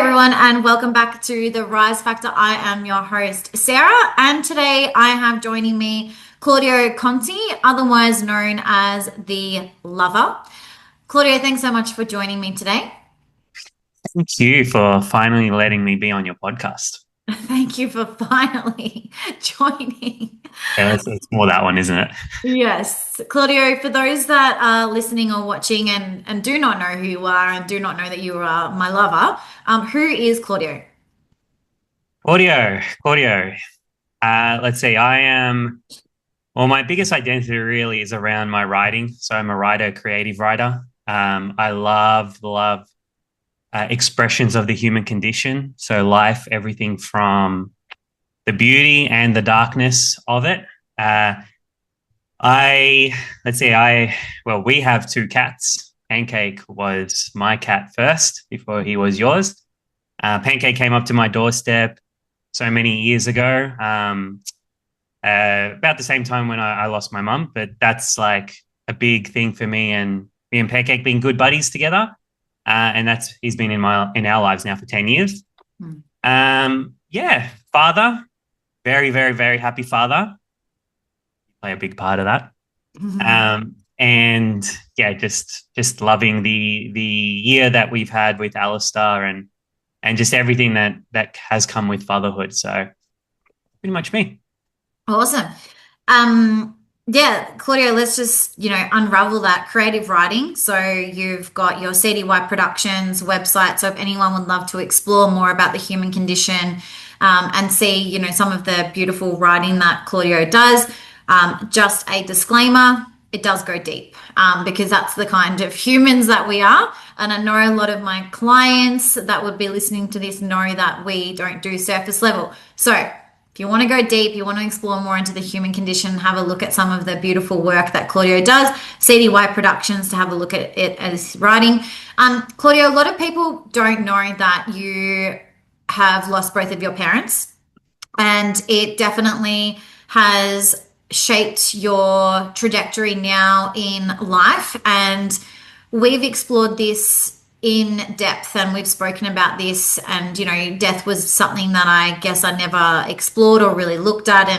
everyone, and welcome back to the Rise Factor. I am your host, Sarah, and today I have joining me Claudio Conte, otherwise known as the Lover. Claudio, thanks so much for joining me today. Thank you for finally letting me be on your podcast. Thank you for finally joining. Yeah, it's more that one, isn't it? Yes, Claudio, for those that are listening or watching and do not know who you are and do not know that you are my lover, who is Claudio? Claudio. Let's see. Well, my biggest identity really is around my writing. So I'm a writer, creative writer. I love expressions of the human condition. So life, everything from the beauty and the darkness of it. I let's see, we have two cats. Pancake was my cat first before he was yours. Pancake came up to my doorstep so many years ago, about the same time when I lost my mum. But that's like a big thing for me, and me and Pancake being good buddies together. And he's been in our lives now for 10 years. Hmm. Yeah, father, very, very, very happy father. Play a big part of that. And yeah, just loving the year that we've had with Alistair and just everything that has come with fatherhood. So pretty much me. Awesome. Yeah, Claudio, let's just, unravel that creative writing. So you've got your CDY Productions website. So if anyone would love to explore more about the human condition, and see, some of the beautiful writing that Claudio does, just a disclaimer, it does go deep, because that's the kind of humans that we are. And I know a lot of my clients that would be listening to this know that we don't do surface level. So if you want to go deep, you want to explore more into the human condition, have a look at some of the beautiful work that Claudio does, CDY Productions, to have a look at it as writing. Claudio, a lot of people don't know that you have lost both of your parents, and it definitely has shaped your trajectory now in life. And we've explored this in depth, and we've spoken about this, and death was something that I guess I never explored or really looked at,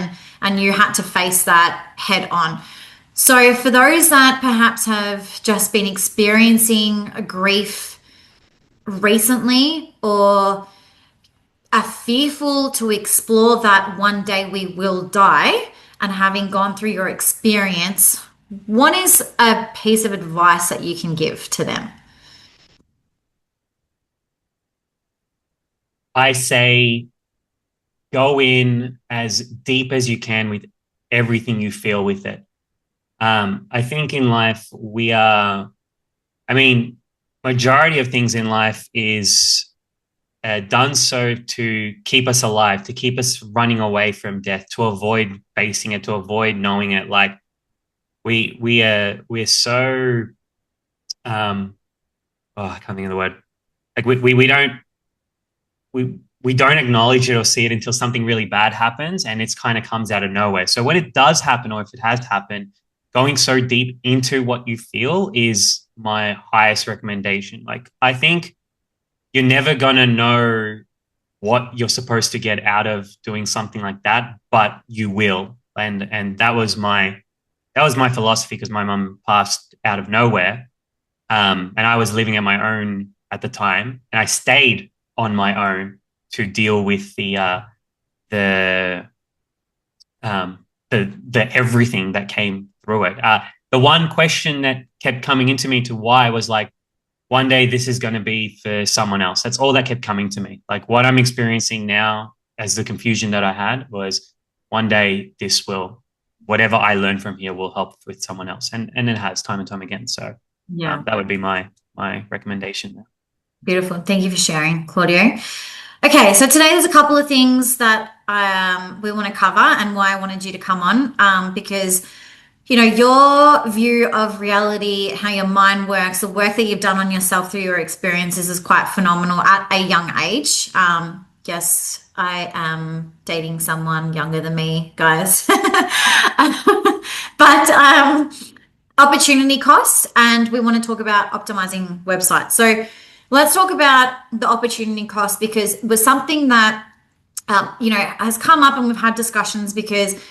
and you had to face that head on. So for those that perhaps have just been experiencing a grief recently, or are fearful to explore that one day we will die, and having gone through your experience, what is a piece of advice that you can give to them? I say go in as deep as you can with everything you feel with it. I think in life I mean, majority of things in life is done so to keep us alive, to keep us running away from death, to avoid facing it, to avoid knowing it. Like we're so I can't think of the word. Like we don't acknowledge it or see it until something really bad happens, and it's kind of comes out of nowhere. So when it does happen, or if it has happened, going so deep into what you feel is my highest recommendation. Like I think you're never gonna know what you're supposed to get out of doing something like that, but you will. And that was my philosophy, because my mum passed out of nowhere, and I was living on my own at the time, and I stayed on my own to deal with the the everything that came through it. The one question that kept coming into me to why was like, one day this is going to be for someone else. That's all that kept coming to me. Like what I'm experiencing now as the confusion that I had was, one day whatever I learn from here will help with someone else. And it has time and time again. So Yeah. that would be my recommendation there. Beautiful. Thank you for sharing, Claudio. Okay, so today there's a couple of things that we want to cover, and why I wanted you to come on, because your view of reality, how your mind works, the work that you've done on yourself through your experiences is quite phenomenal at a young age. Yes, I am dating someone younger than me, guys. But opportunity costs, and we want to talk about optimizing websites. So Let's talk about the opportunity cost because it was something that has come up and we've had discussions because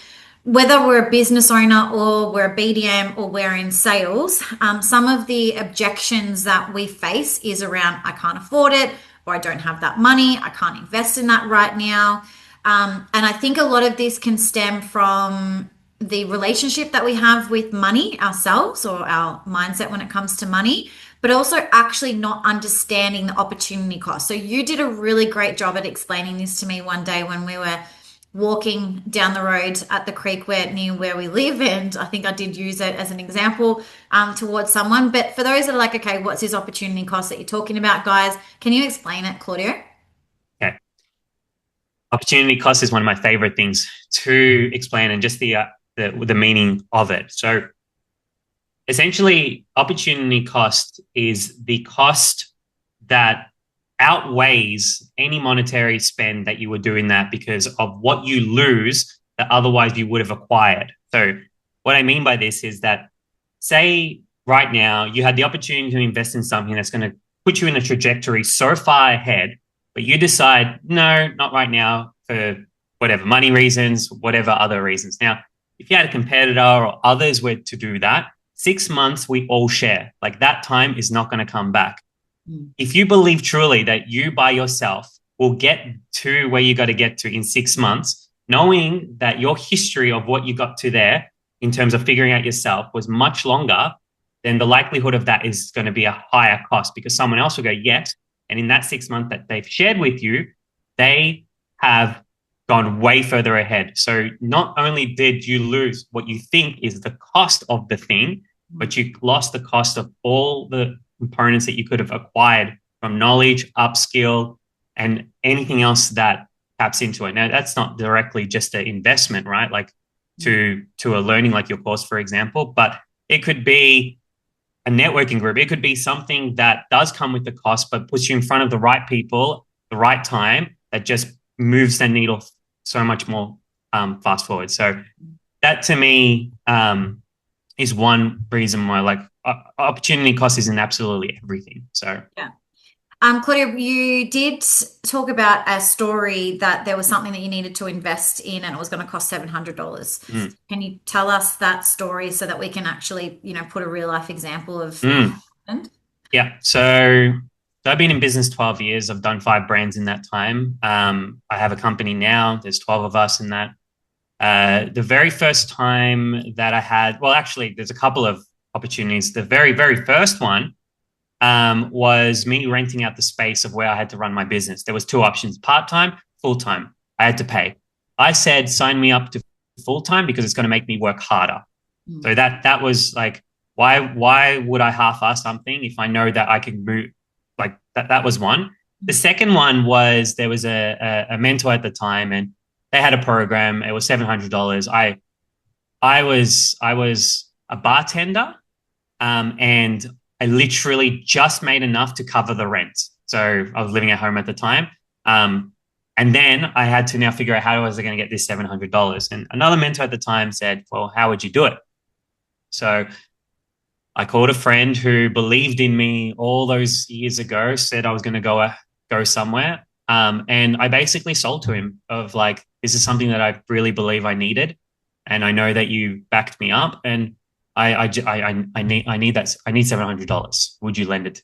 whether we're a business owner or we're a BDM or we're in sales, some of the objections that we face is around I can't afford it or I don't have that money, I can't invest in that right now. And I think a lot of this can stem from the relationship that we have with money ourselves or our mindset when it comes to money, but also actually not understanding the opportunity cost. So you did a really great job at explaining this to me one day when we were walking down the road at the creek near where we live, and I think I did use it as an example towards someone. But for those that are like, okay, what's this opportunity cost that you're talking about, guys? Can you explain it, Claudio? Okay. Opportunity cost is one of my favorite things to explain, and just the meaning of it. So essentially, opportunity cost is the cost that outweighs any monetary spend that you were doing that because of what you lose that otherwise you would have acquired. So what I mean by this is that, say right now you had the opportunity to invest in something that's going to put you in a trajectory so far ahead, but you decide, no, not right now for whatever money reasons, whatever other reasons. Now, if you had a competitor or others were to do that, 6 months we all share. Like that time is not going to come back. If you believe truly that you by yourself will get to where you got to get to in 6 months, knowing that your history of what you got to there in terms of figuring out yourself was much longer, then the likelihood of that is going to be a higher cost because someone else will go, yes. And in that 6 months that they've shared with you, they have gone way further ahead. So not only did you lose what you think is the cost of the thing, but you lost the cost of all the components that you could have acquired from knowledge, upskill, and anything else that taps into it. Now, that's not directly just an investment, right? Like to a learning like your course, for example, but it could be a networking group. It could be something that does come with the cost, but puts you in front of the right people, the right time, that just moves the needle so much more fast forward. So that to me is one reason why like opportunity cost is in absolutely everything. So Yeah. Claudia, you did talk about a story that there was something that you needed to invest in and it was going to cost $700. mm, Can you tell us that story so that we can actually, put a real life example of how it mm, happened? yeah. So I've been in business 12 years. I've done 5 brands in that time. I have a company now. There's 12 of us in that. The very first time that I had, well, actually, there's a couple of opportunities. The very, very first one was me renting out the space of where I had to run my business. There was two options: part-time, full-time. I had to pay. I said, sign me up to full-time because it's going to make me work harder. Mm. So that was like, why would I half-ass something if I know that I can move? Like that was one. The second one was there was a mentor at the time, and they had a program. It was $700. I was a bartender, and I literally just made enough to cover the rent. So I was living at home at the time. And then I had to now figure out how was I going to get this $700. And another mentor at the time said, well, how would you do it? So I called a friend who believed in me all those years ago, said I was going to go somewhere. And I basically sold to him of like, this is something that I really believe I needed. And I know that you backed me up. And I need $700. Would you lend it?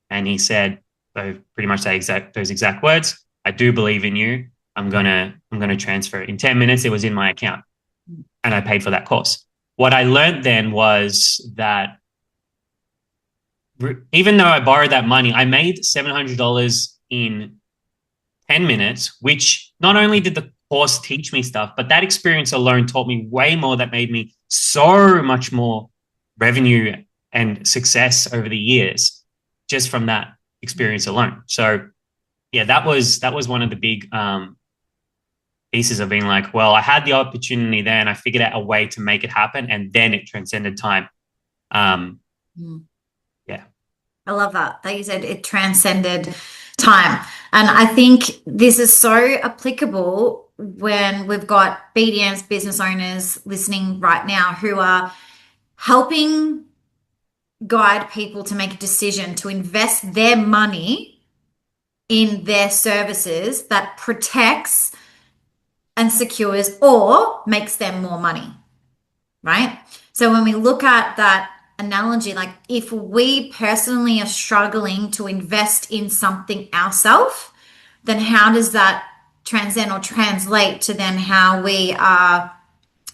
And he said, so pretty much those exact words. I do believe in you. I'm gonna transfer it. In 10 minutes, it was in my account, and I paid for that course. What I learned then was that even though I borrowed that money, I made $700 in 10 minutes, which not only did the course teach me stuff, but that experience alone taught me way more that made me so much more revenue and success over the years just from that experience alone. So yeah, that was one of the big pieces of being like, well, I had the opportunity there and I figured out a way to make it happen, and then it transcended time. Mm. Yeah. I love that you said it transcended time. And I think this is so applicable when we've got BDMs, business owners listening right now who are helping guide people to make a decision to invest their money in their services that protects and secures or makes them more money, right? So when we look at that analogy, like if we personally are struggling to invest in something ourselves, then how does that transcend or translate to then how we are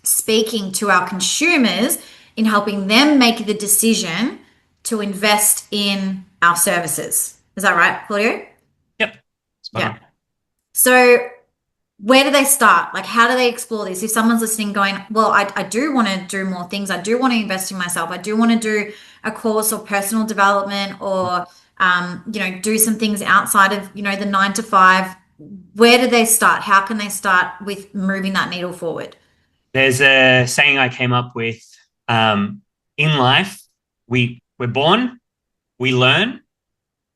speaking to our consumers in helping them make the decision to invest in our services? Is that right, Claudio? Yep. Spot Yeah. on. So where do they start? Like, how do they explore this? If someone's listening, going, well, I do want to do more things. I do want to invest in myself. I do want to do a course or personal development or, do some things outside of, the 9 to 5. Where do they start? How can they start with moving that needle forward? There's a saying I came up with in life, we're born, we learn,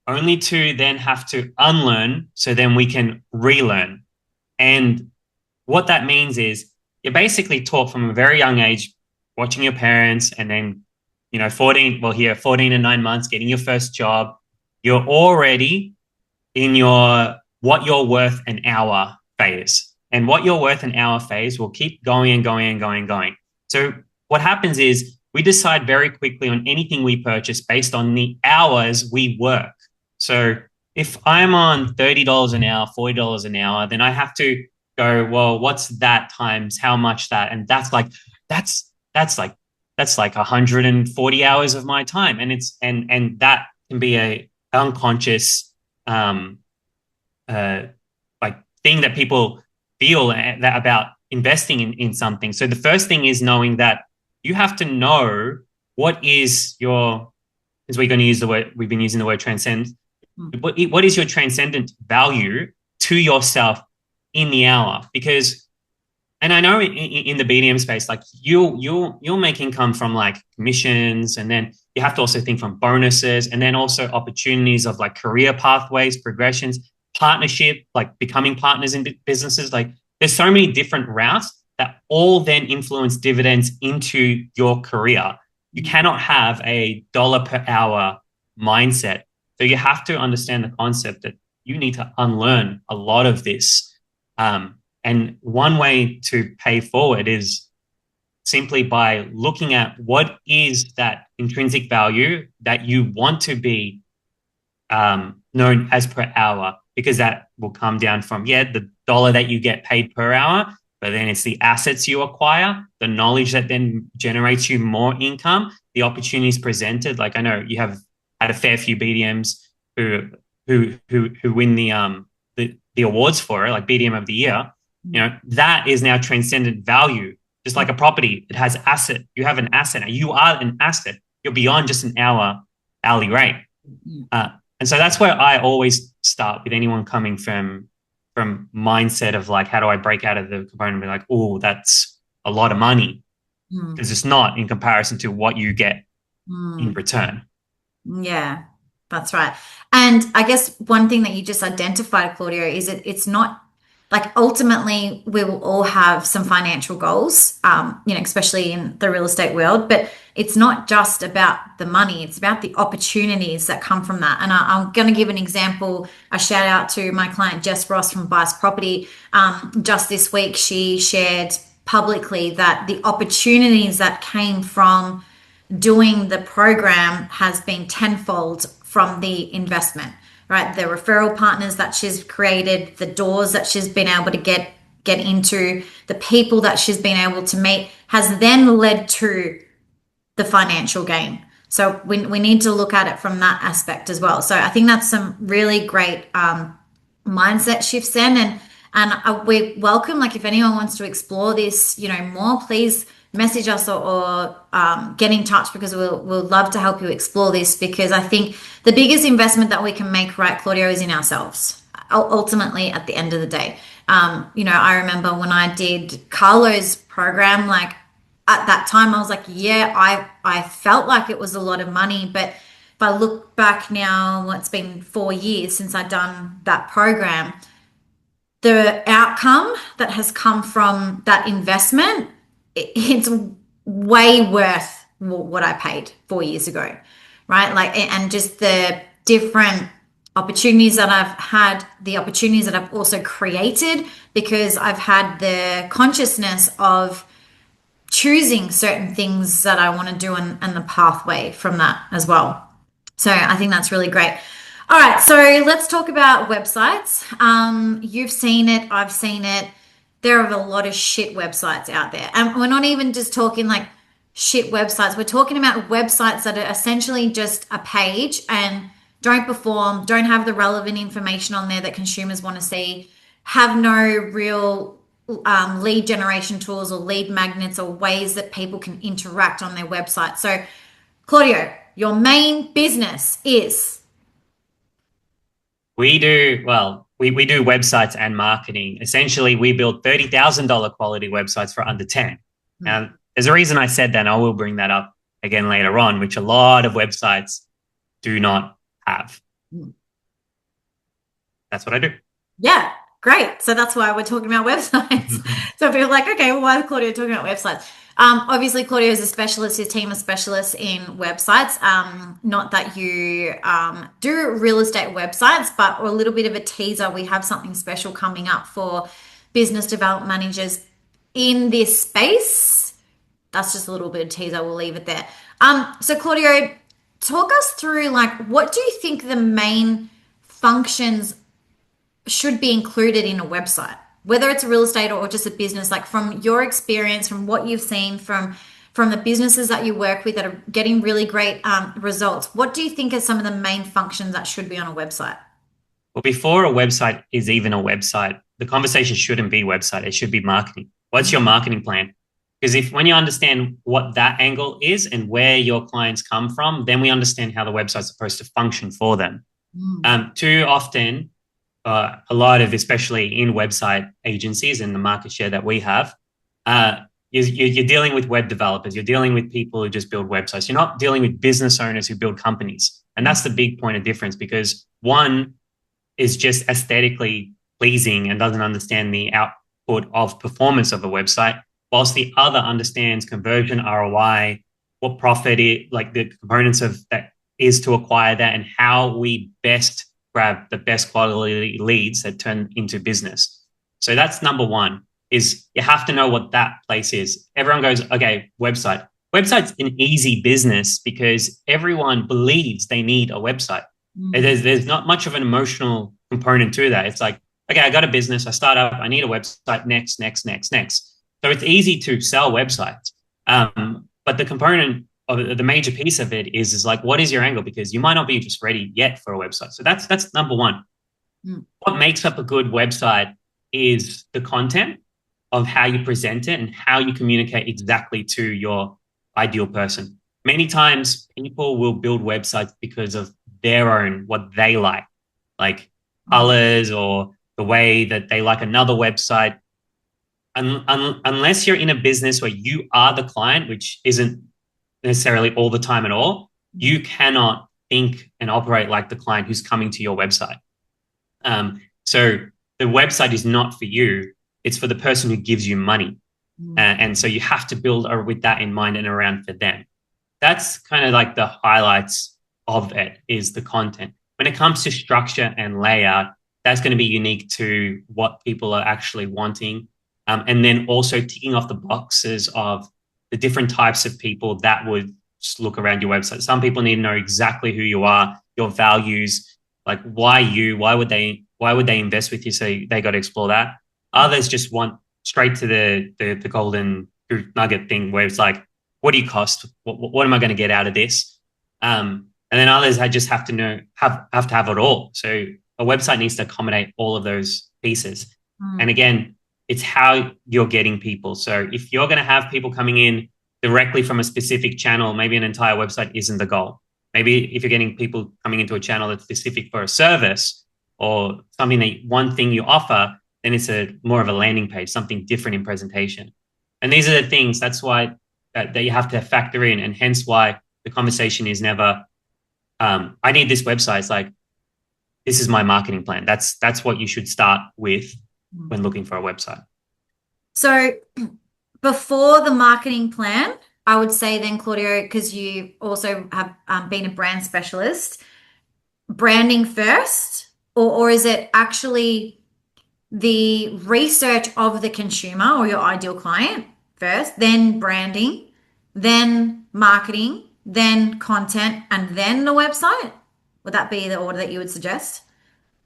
only to then have to unlearn so then we can relearn. And what that means is you're basically taught from a very young age, watching your parents, and then, 14 and 9 months, getting your first job. You're already in your what you're worth an hour phase. And what you're worth an hour phase will keep going and going and going and going. So what happens is we decide very quickly on anything we purchase based on the hours we work. So if I'm on $30 an hour, $40 an hour, then I have to go, well, what's that times how much that? And that's like 140 hours of my time. And and that can be a unconscious uh, like thing that people feel that about investing in something. So the first thing is knowing that you have to know what is your, as we're going to use the word, we've been using the word transcend. What is your transcendent value to yourself in the hour? Because, and I know in the BDM space, like you'll make income from like commissions, and then you have to also think from bonuses, and then also opportunities of like career pathways, progressions, partnership, like becoming partners in businesses. Like there's so many different routes that all then influence dividends into your career. You cannot have a dollar per hour mindset. So you have to understand the concept that you need to unlearn a lot of this. And one way to pay forward is simply by looking at what is that intrinsic value that you want to be known as per hour, because that will come down from, the dollar that you get paid per hour, but then it's the assets you acquire, the knowledge that then generates you more income, the opportunities presented. Like I know you have had a fair few BDMs who win the awards for it, like BDM of the year. That is now transcendent value. Just like a property, it has asset. You have an asset. You are an asset. You're beyond just an hourly rate. And so that's where I always start with anyone coming from mindset of like, how do I break out of the component and be like, oh, that's a lot of money, because it's not in comparison to what you get in return. Yeah, that's right. And I guess one thing that you just identified, Claudio, is it's not like ultimately we will all have some financial goals, especially in the real estate world, but it's not just about the money, it's about the opportunities that come from that. And I'm going to give an example, a shout out to my client, Jess Ross from Bias Property. Just this week, she shared publicly that the opportunities that came from doing the program has been tenfold from the investment, right? The referral partners that she's created, the doors that she's been able to get into, the people that she's been able to meet has then led to the financial gain. So we need to look at it from that aspect as well. So I think that's some really great mindset shifts then. And we welcome, like if anyone wants to explore this, more, please message us or get in touch, because we'll love to help you explore this, because I think the biggest investment that we can make, right, Claudio, is in ourselves, ultimately at the end of the day. I remember when I did Carlo's program, like at that time I was like, I felt like it was a lot of money, but if I look back now, it's been 4 years since I've done that program, the outcome that has come from that investment, it's way worth what I paid 4 years ago. right? Like, and just the different opportunities that I've had, the opportunities that I've also created because I've had the consciousness of choosing certain things that I want to do and the pathway from that as well. So I think that's really great. All right, so let's talk about websites. You've seen it, I've seen it. There are a lot of shit websites out there. And we're not even just talking like shit websites. We're talking about websites that are essentially just a page and don't perform, don't have the relevant information on there that consumers want to see, have no real lead generation tools or lead magnets or ways that people can interact on their website. So, Claudio, your main business is. We do websites and marketing. Essentially, we build $30,000 quality websites for under 10. Hmm, Now, there's a reason I said that, and I will bring that up again later on, which a lot of websites do not have. hmm. That's what I do. Yeah, great. So that's why we're talking about websites. So people are like, okay, well, why is Claudio talking about websites? Obviously, Claudio is a specialist. His team is specialists in websites. Not that you do real estate websites, but a little bit of a teaser. We have something special coming up for business development managers in this space. That's just a little bit of teaser. We'll leave it there. So Claudio, talk us through like what do you think the main functions should be included in a website, whether it's a real estate or just a business, like from your experience, from what you've seen from the businesses that you work with that are getting really great results. What do you think are some of the main functions that should be on a website? Well, before a website is even a website, the conversation shouldn't be website. It should be marketing. What's your marketing plan? Because if when you understand what that angle is and where your clients come from, then we understand how the website's supposed to function for them. Mm, Too often, a lot of, especially in website agencies and the market share that we have, you're dealing with web developers. You're dealing with people who just build websites. You're not dealing with business owners who build companies. And mm, that's the big point of difference because one is just aesthetically pleasing and doesn't understand the output of performance of a website, whilst the other understands conversion, ROI, what profit is, like the components of that is to acquire that and how we best grab the best quality leads that turn into business. So that's number one is you have to know what that place is. Everyone goes, okay, website. Website's an easy business because everyone believes they need a website. mm, There's not much of an emotional component to that. It's like, okay, I got a business, I start up, I need a website, next, next, next, next. So it's easy to sell websites. But the component of the major piece of it is like, what is your angle? Because you might not be just ready yet for a website. So that's number one. mm, What makes up a good website is the content of how you present it and how you communicate exactly to your ideal person. Many times people will build websites because of their own, what they like mm, colors or the way that they like another website. Unless you're in a business where you are the client, which isn't necessarily all the time at all, mm, you cannot think and operate like the client who's coming to your website. So the website is not for you. It's for the person who gives you money. mm, And so you have to build with that in mind and around for them. That's kind of like the highlights of it is the content. When it comes to structure and layout, that's going to be unique to what people are actually wanting. And then also ticking off the boxes of the different types of people that would look around your website. Some people need to know exactly who you are, your values, like why you, why would they invest with you? So they got to explore that. Others just want straight to the golden nugget thing where it's like, what do you cost? What am I going to get out of this? And then others I just have to know have to have it all. So a website needs to accommodate all of those pieces. And mm, again, it's how you're getting people. So if you're going to have people coming in directly from a specific channel, maybe an entire website isn't the goal. Maybe if you're getting people coming into a channel that's specific for a service or something that one thing you offer, then it's a more of a landing page, something different in presentation. And these are the things that's why that you have to factor in, and hence why the conversation is never, I need this website. It's like, this is my marketing plan. That's what you should start with mm. when looking for a website. So before the marketing plan, I would say then, Claudio, because you also have been a brand specialist, branding first, or is it actually the research of the consumer or your ideal client first, then branding, then marketing, then content, and then the website? Would that be the order that you would suggest?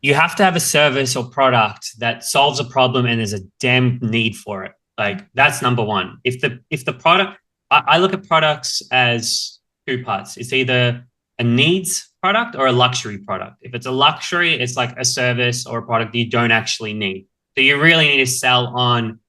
You have to have a service or product that solves a problem and there's a damn need for it. Like that's number one. If the product, I look at products as two parts. It's either a needs product or a luxury product. If it's a luxury, it's like a service or a product that you don't actually need. So you really need to sell on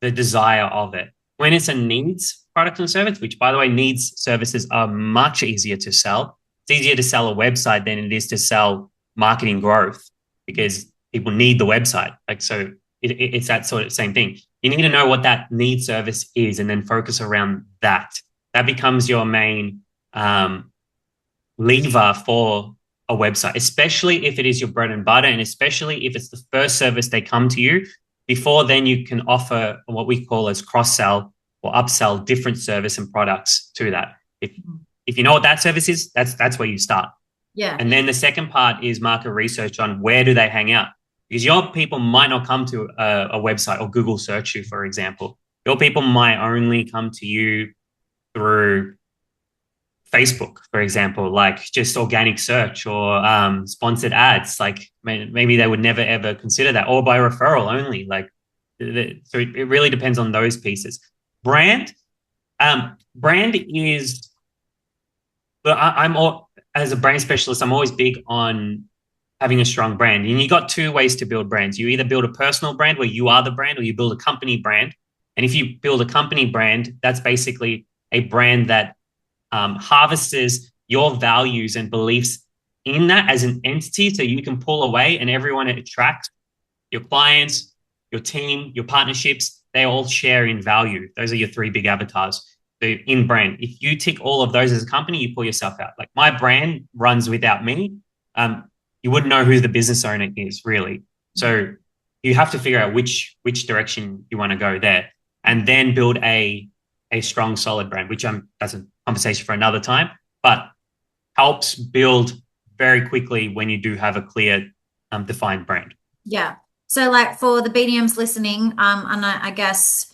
the desire of it. When it's a needs product and service, which by the way, needs services are much easier to sell. It's easier to sell a website than it is to sell marketing growth because people need the website. Like, so it's that sort of same thing. You need to know what that need service is and then focus around that. That becomes your main lever for a website, especially if it is your bread and butter and especially if it's the first service they come to you. Before then, you can offer what we call as cross-sell or upsell different service and products to that. If you know what that service is, that's where you start. Yeah. And then the second part is market research on where do they hang out? Because your people might not come to a website or Google search you, for example. Your people might only come to you through Facebook, for example, like just organic search or sponsored ads. Like maybe they would never, ever consider that, or by referral only. Like, so it really depends on those pieces. Brand is, but I'm all, as a brand specialist, I'm always big on having a strong brand. And you got two ways to build brands. You either build a personal brand where you are the brand, or you build a company brand. And if you build a company brand, that's basically a brand that harvests your values and beliefs in that as an entity, so you can pull away and everyone it attracts, your clients, your team, your partnerships, they all share in value. Those are your three big avatars. So in brand, if you tick all of those as a company, you pull yourself out. Like my brand runs without me. You wouldn't know who the business owner is really. So you have to figure out which direction you want to go there, and then build a strong, solid brand, which that's a conversation for another time, but helps build very quickly when you do have a clear, defined brand. Yeah. So like for the BDMs listening, and I guess,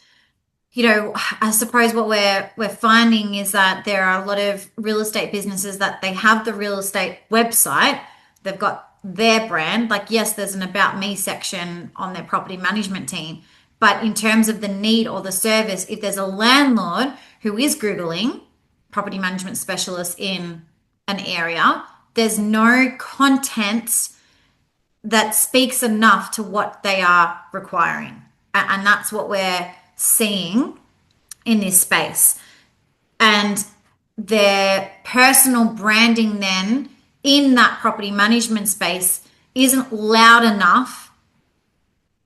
I suppose what we're finding is that there are a lot of real estate businesses that they have the real estate website, they've got their brand. Like, yes, there's an about me section on their property management team, but in terms of the need or the service, if there's a landlord who is Googling property management specialist in an area, there's no content that speaks enough to what they are requiring. And that's what we're seeing in this space. And their personal branding then in that property management space isn't loud enough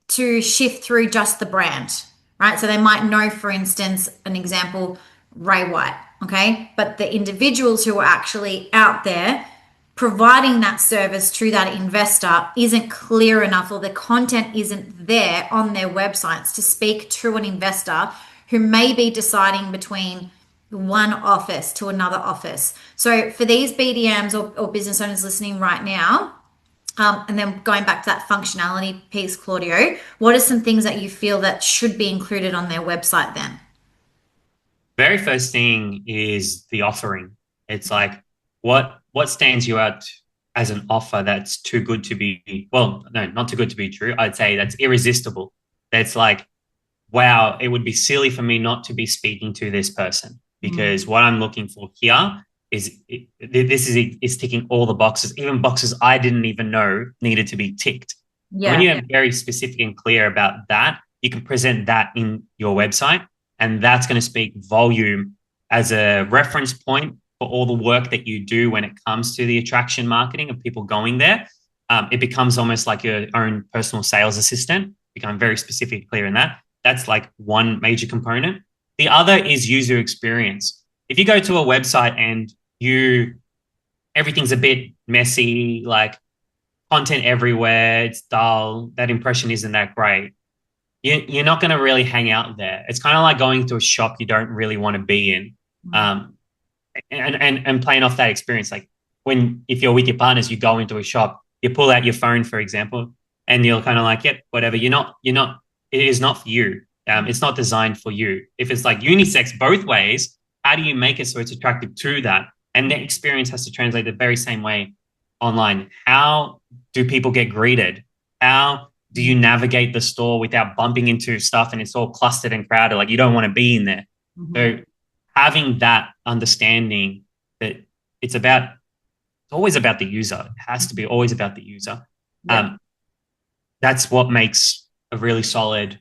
to shift through just the brand, right? So they might know, for instance, an example, Ray White, okay? But the individuals who are actually out there providing that service to that investor isn't clear enough, or the content isn't there on their websites to speak to an investor who may be deciding between one office to another office. So for these BDMs or business owners listening right now, and then going back to that functionality piece, Claudio, what are some things that you feel that should be included on their website then? Very first thing is the offering. It's like what stands you out as an offer that's too good to be, well, no, not too good to be true. I'd say that's irresistible. That's like, wow, it would be silly for me not to be speaking to this person, because what I'm looking for here is ticking all the boxes, even boxes I didn't even know needed to be ticked. Yeah. When you're very specific and clear about that, you can present that in your website, and that's going to speak volume as a reference point for all the work that you do when it comes to the attraction marketing of people going there. It becomes almost like your own personal sales assistant. Become very specific, clear in that. That's like one major component. The other is user experience. If you go to a website and everything's a bit messy, like content everywhere, it's dull, that impression isn't that great, you're not going to really hang out there. It's kind of like going to a shop you don't really want to be in. Um, and playing off that experience, like if you're with your partners, you go into a shop, you pull out your phone, for example, and you're kind of like, yep, whatever. You're not. It is not for you. It's not designed for you. If it's like unisex both ways, how do you make it so it's attractive to that? And the experience has to translate the very same way online. How do people get greeted? How do you navigate the store without bumping into stuff and it's all clustered and crowded? Like you don't want to be in there. So having that understanding that it's always about the user. It has to be always about the user. Yeah. That's what makes a really solid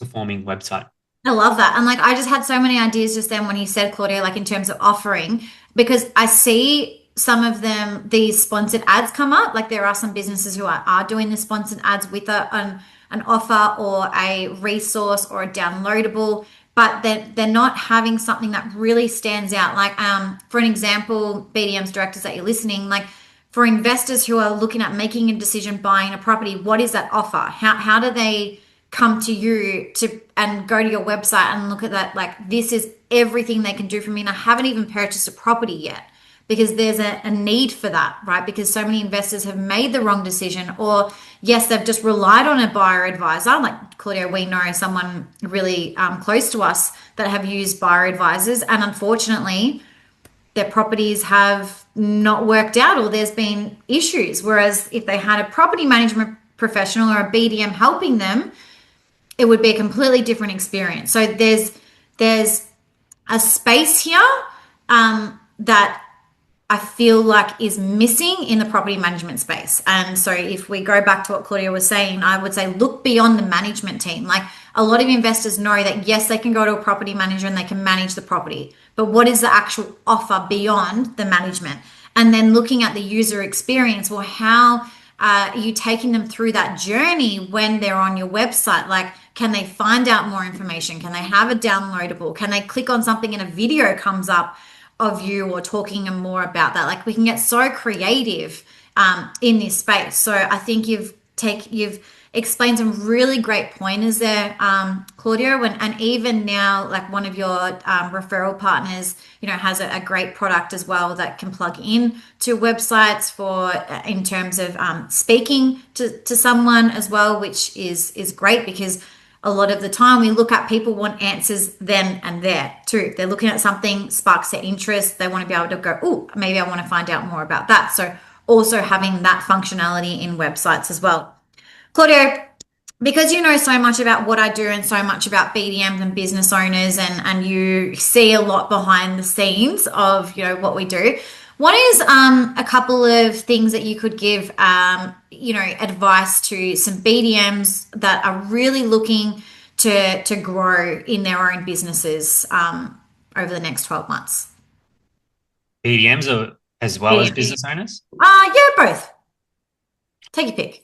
performing website. I love that. And like I just had so many ideas just then when you said, Claudia, like in terms of offering, because I see some of them, these sponsored ads come up. Like there are some businesses who are doing the sponsored ads with an offer or a resource or a downloadable, but they're not having something that really stands out. Like for an example, BDM's directors that you're listening, like for investors who are looking at making a decision buying a property, what is that offer? How do they come to you to and go to your website and look at that, like this is everything they can do for me, and I haven't even purchased a property yet, because there's a need for that, right? Because so many investors have made the wrong decision, or yes, they've just relied on a buyer advisor. Like Claudio, we know someone really close to us that have used buyer advisors, and unfortunately their properties have not worked out, or there's been issues. Whereas if they had a property management professional or a BDM helping them, it would be a completely different experience. So there's a space here that I feel like is missing in the property management space. And so if we go back to what Claudia was saying, I would say look beyond the management team. Like a lot of investors know that yes, they can go to a property manager and they can manage the property, but what is the actual offer beyond the management? And then looking at the user experience, well, how are you taking them through that journey when they're on your website? Like, can they find out more information? Can they have a downloadable? Can they click on something and a video comes up of you or talking more about that? Like we can get so creative in this space. So I think you've explained some really great pointers there, Claudio, and even now, like one of your referral partners, has a great product as well that can plug in to websites for in terms of speaking to someone as well, which is great, because a lot of the time we look at people want answers then and there too. They're looking at something, sparks their interest. They want to be able to go, oh, maybe I want to find out more about that. So also having that functionality in websites as well. Claudio, because you know so much about what I do and so much about BDMs and business owners, and you see a lot behind the scenes of what we do, what is a couple of things that you could give advice to some BDMs that are really looking to grow in their own businesses over the next 12 months? BDMs or as well as business owners? Yeah, both. Take your pick.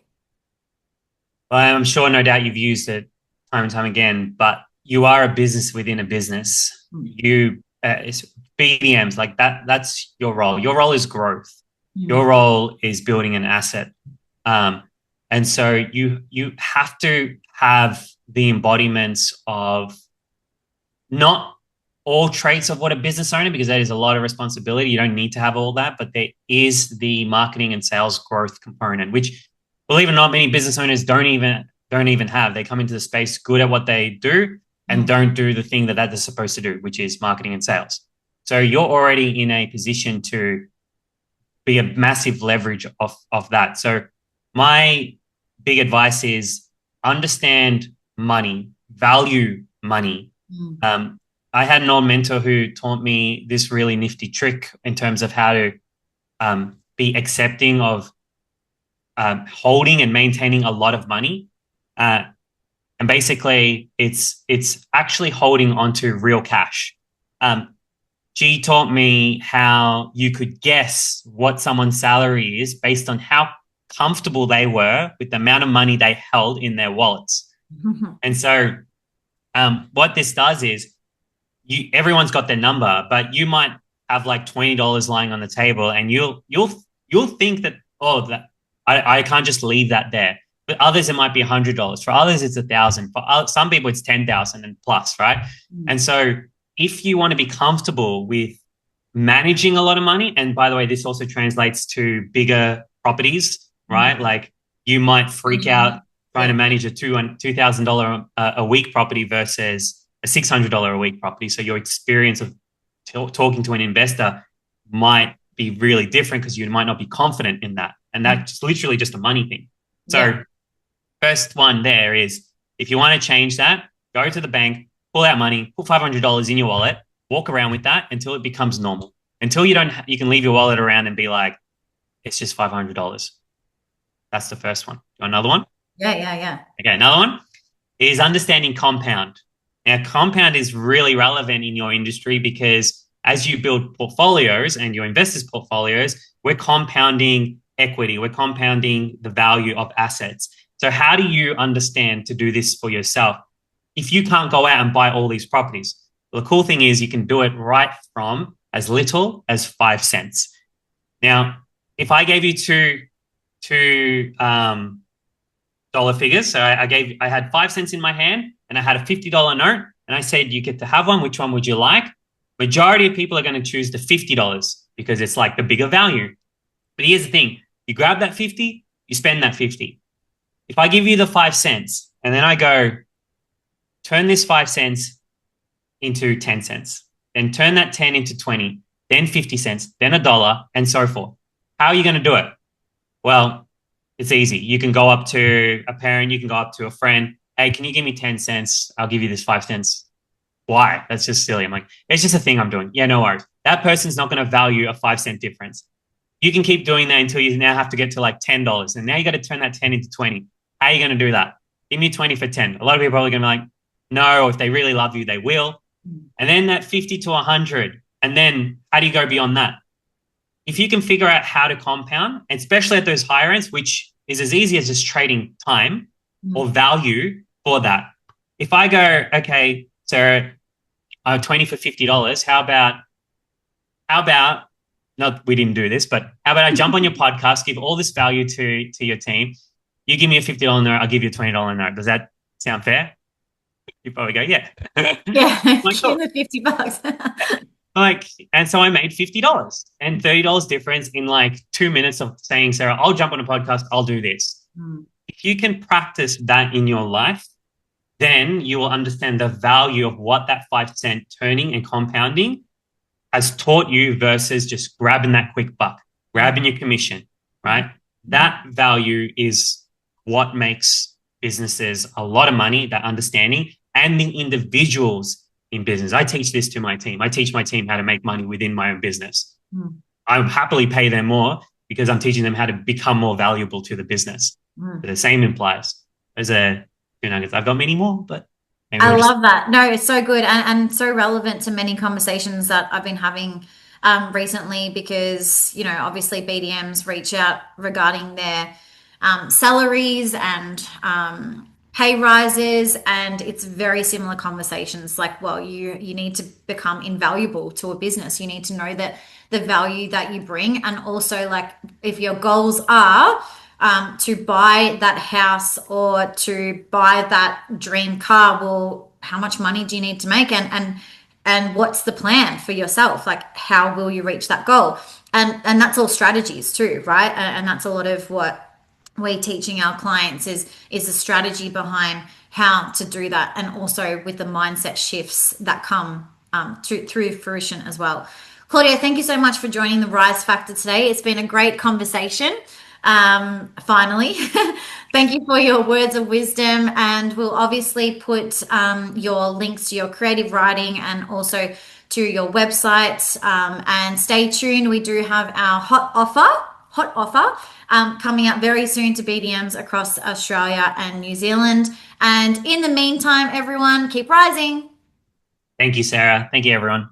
Well, I'm sure, no doubt, you've used it time and time again, but you are a business within a business. It's BDMs, like that's your role. Your role is growth. Your role is building an asset. And so you have to have the embodiments of not all traits of what a business owner, because that is a lot of responsibility. You don't need to have all that, but there is the marketing and sales growth component, which, believe it or not, many business owners don't even have. They come into the space good at what they do and don't do the thing that they're supposed to do, which is marketing and sales. So you're already in a position to be a massive leverage of that. So my big advice is understand money, value money. I had an old mentor who taught me this really nifty trick in terms of how to be accepting of holding and maintaining a lot of money. And basically, it's actually holding onto real cash. She taught me how you could guess what someone's salary is based on how comfortable they were with the amount of money they held in their wallets. And so what this does is everyone's got their number, but you might have like $20 lying on the table, and you'll think that, I can't just leave that there. But others, it might be $100. For others, it's $1,000. For some people, it's $10,000 and plus, right? And so if you want to be comfortable with managing a lot of money, and by the way, this also translates to bigger properties, right? Like you might freak out trying to Yeah. manage a $2,000 a week property versus a $600 a week property. So your experience of talking to an investor might be really different because you might not be confident in that. And that's literally just a money thing. Yeah. So first one there is if you want to change that, go to the bank, pull out money, put $500 in your wallet, walk around with that until it becomes normal. Until you don't, you can leave your wallet around and be like, it's just $500. That's the first one. Do another one? Yeah. Yeah. Yeah. Okay, another one is understanding compound. Now, compound is really relevant in your industry because as you build portfolios and your investors' portfolios, we're compounding equity, we're compounding the value of assets. So, how do you understand to do this for yourself if you can't go out and buy all these properties? Well, the cool thing is you can do it right from as little as 5 cents. Now, if I gave you two dollar figures, so I had 5 cents in my hand and I had a $50 note, and I said you get to have one. Which one would you like? Majority of people are going to choose the $50 because it's like the bigger value. But here's the thing: you grab that 50, you spend that 50. If I give you the 5 cents and then I go, turn this 5 cents into 10 cents, then turn that 10 into 20, then 50 cents, then $1, and so forth. How are you going to do it? Well, it's easy. You can go up to a parent, you can go up to a friend. Hey, can you give me 10 cents? I'll give you this 5 cents. Why? That's just silly. I'm like, it's just a thing I'm doing. Yeah, no worries. That person's not going to value a 5 cent difference. You can keep doing that until you now have to get to like $10. And now you got to turn that 10 into 20. How are you going to do that? Give me 20 for 10. A lot of people are probably going to be like, no, or if they really love you, they will. And then that 50 to 100. And then how do you go beyond that? If you can figure out how to compound, especially at those higher ends, which is as easy as just trading time or value for that. If I go, okay, so 20 for $50, how about, not we didn't do this, but how about I jump on your podcast, give all this value to your team. You give me a $50 note, I'll give you a $20 note. Does that sound fair? You probably go, yeah. Yeah. Like, Give cool. the $50. Like, and so I made $50 and $30 difference in like 2 minutes of saying, Sarah, I'll jump on a podcast, I'll do this. If you can practice that in your life, then you will understand the value of what that 5 cent turning and compounding has taught you versus just grabbing that quick buck, grabbing your commission, right? That value is what makes businesses a lot of money, that understanding, and the individuals in business. I teach this to my team. I teach my team how to make money within my own business. I happily pay them more because I'm teaching them how to become more valuable to the business. But the same implies. There's a few nuggets. I've got many more, but maybe I we'll just. love that. No, it's so good and so relevant to many conversations that I've been having recently because, obviously BDMs reach out regarding their salaries and pay rises, and it's very similar conversations. Like, well, you need to become invaluable to a business. You need to know that the value that you bring, and also like if your goals are to buy that house or to buy that dream car, well, how much money do you need to make, and what's the plan for yourself? Like, how will you reach that goal? And that's all strategies too, right? And that's a lot of what we're teaching our clients is a strategy behind how to do that, and also with the mindset shifts that come through fruition as well. Claudia, thank you so much for joining the Rise Factor today. It's been a great conversation. Finally, thank you for your words of wisdom, and we'll obviously put your links to your creative writing and also to your website. And stay tuned. We do have our hot offer coming up very soon to BDMs across Australia and New Zealand. And in the meantime, everyone, keep rising. Thank you, Sarah. Thank you, everyone.